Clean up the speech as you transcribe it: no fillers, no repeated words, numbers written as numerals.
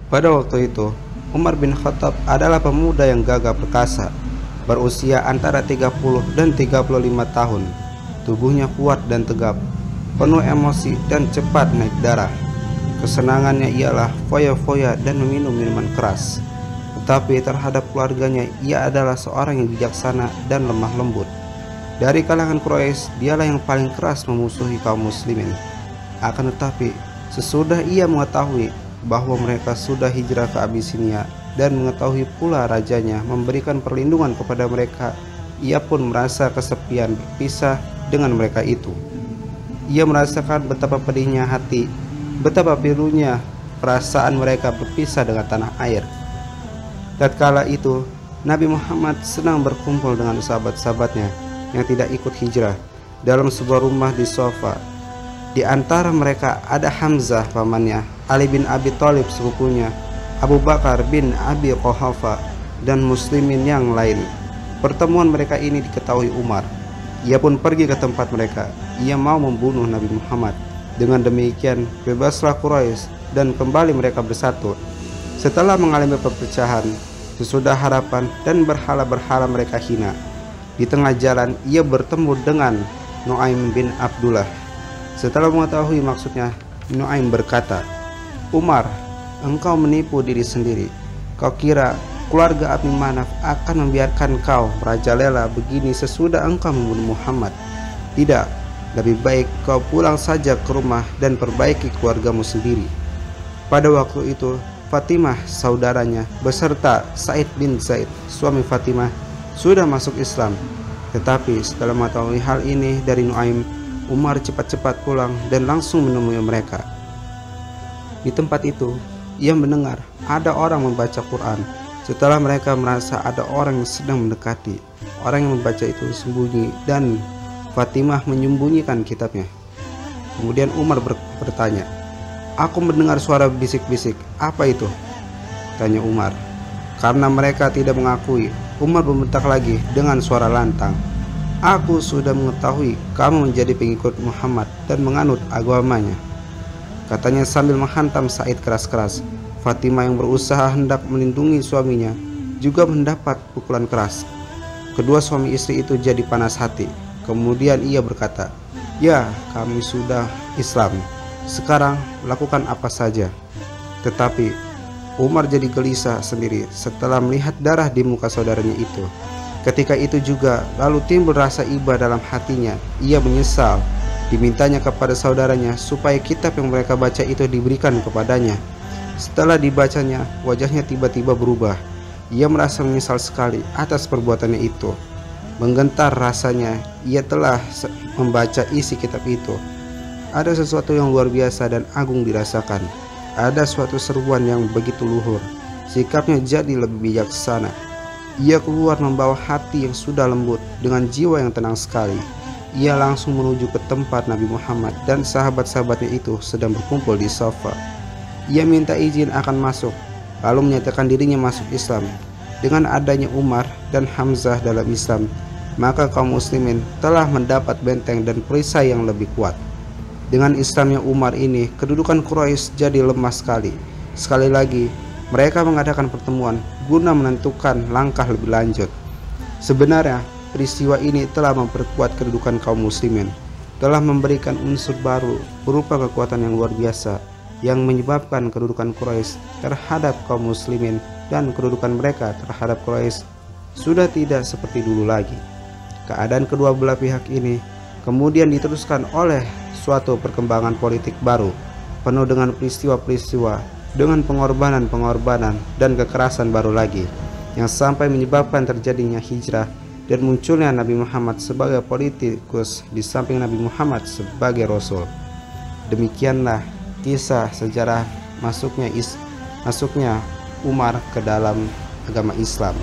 Pada waktu itu, Umar bin Khattab adalah pemuda yang gagah perkasa, berusia antara 30 dan 35 tahun. Tubuhnya kuat dan tegap, penuh emosi dan cepat naik darah. Kesenangannya ialah foya-foya dan meminum minuman keras. Tetapi terhadap keluarganya, ia adalah seorang yang bijaksana dan lemah lembut. Dari kalangan Quraisy, dialah yang paling keras memusuhi kaum muslimin. Akan tetapi, sesudah ia mengetahui bahwa mereka sudah hijrah ke Abisinia dan mengetahui pula rajanya memberikan perlindungan kepada mereka, ia pun merasa kesepian berpisah dengan mereka itu. Ia merasakan betapa pedihnya hati, betapa pilunya perasaan mereka berpisah dengan tanah air. Tatkala itu, Nabi Muhammad senang berkumpul dengan sahabat-sahabatnya yang tidak ikut hijrah dalam sebuah rumah di Sofa. Di antara mereka ada Hamzah pamannya, Ali bin Abi Thalib sepupunya, Abu Bakar bin Abi Quhafa, dan muslimin yang lain. Pertemuan mereka ini diketahui Umar. Ia pun pergi ke tempat mereka. Ia mau membunuh Nabi Muhammad. Dengan demikian, bebaslah Quraisy dan kembali mereka bersatu. Setelah mengalami perpecahan, sesudah harapan dan berhala-berhala mereka hina, di tengah jalan ia bertemu dengan Nuaim bin Abdullah. Setelah mengetahui maksudnya, Nuaim berkata, "Umar, engkau menipu diri sendiri. Kau kira keluarga Abdi Manaf akan membiarkan kau merajalela begini sesudah engkau membunuh Muhammad? Tidak, lebih baik kau pulang saja ke rumah dan perbaiki keluargamu sendiri." Pada waktu itu, Fatimah saudaranya beserta Said bin Zaid, suami Fatimah, sudah masuk Islam. Tetapi setelah mengetahui hal ini dari Nuaim, Umar cepat-cepat pulang dan langsung menemui mereka. Di tempat itu, ia mendengar ada orang membaca Quran. Setelah mereka merasa ada orang yang sedang mendekati, orang yang membaca itu sembunyi dan Fatimah menyembunyikan kitabnya. Kemudian Umar bertanya, "Aku mendengar suara bisik-bisik, apa itu?" tanya Umar. Karena mereka tidak mengakui, Umar membentak lagi dengan suara lantang, "Aku sudah mengetahui kamu menjadi pengikut Muhammad dan menganut agamanya," katanya sambil menghantam Said keras-keras. Fatimah yang berusaha hendak melindungi suaminya juga mendapat pukulan keras. Kedua suami istri itu jadi panas hati. Kemudian ia berkata, "Ya, kami sudah Islam. Sekarang lakukan apa saja." Tetapi Umar jadi gelisah sendiri setelah melihat darah di muka saudaranya itu. Ketika itu juga lalu timbul rasa iba dalam hatinya. Ia menyesal dimintanya kepada saudaranya supaya kitab yang mereka baca itu diberikan kepadanya. Setelah dibacanya, wajahnya tiba-tiba berubah. Ia merasa menyesal sekali atas perbuatannya itu. Menggentar rasanya, ia telah membaca isi kitab itu. Ada sesuatu yang luar biasa dan agung dirasakan. Ada suatu seruan yang begitu luhur. Sikapnya jadi lebih bijaksana. Ia keluar membawa hati yang sudah lembut dengan jiwa yang tenang sekali. Ia langsung menuju ke tempat Nabi Muhammad dan sahabat-sahabatnya itu sedang berkumpul di sofa. Ia minta izin akan masuk, lalu menyatakan dirinya masuk Islam. Dengan adanya Umar dan Hamzah dalam Islam, maka kaum muslimin telah mendapat benteng dan perisai yang lebih kuat. Dengan Islamnya Umar ini, kedudukan Quraisy jadi lemah sekali. Sekali lagi, mereka mengadakan pertemuan guna menentukan langkah lebih lanjut. Sebenarnya, peristiwa ini telah memperkuat kedudukan kaum muslimin, telah memberikan unsur baru berupa kekuatan yang luar biasa yang menyebabkan kedudukan Quraisy terhadap kaum muslimin dan kedudukan mereka terhadap Quraisy sudah tidak seperti dulu lagi. Keadaan kedua belah pihak ini kemudian diteruskan oleh suatu perkembangan politik baru, penuh dengan peristiwa-peristiwa, dengan pengorbanan-pengorbanan dan kekerasan baru lagi, yang sampai menyebabkan terjadinya hijrah dan munculnya Nabi Muhammad sebagai politikus di samping Nabi Muhammad sebagai Rasul. Demikianlah kisah sejarah masuknya Umar ke dalam agama Islam.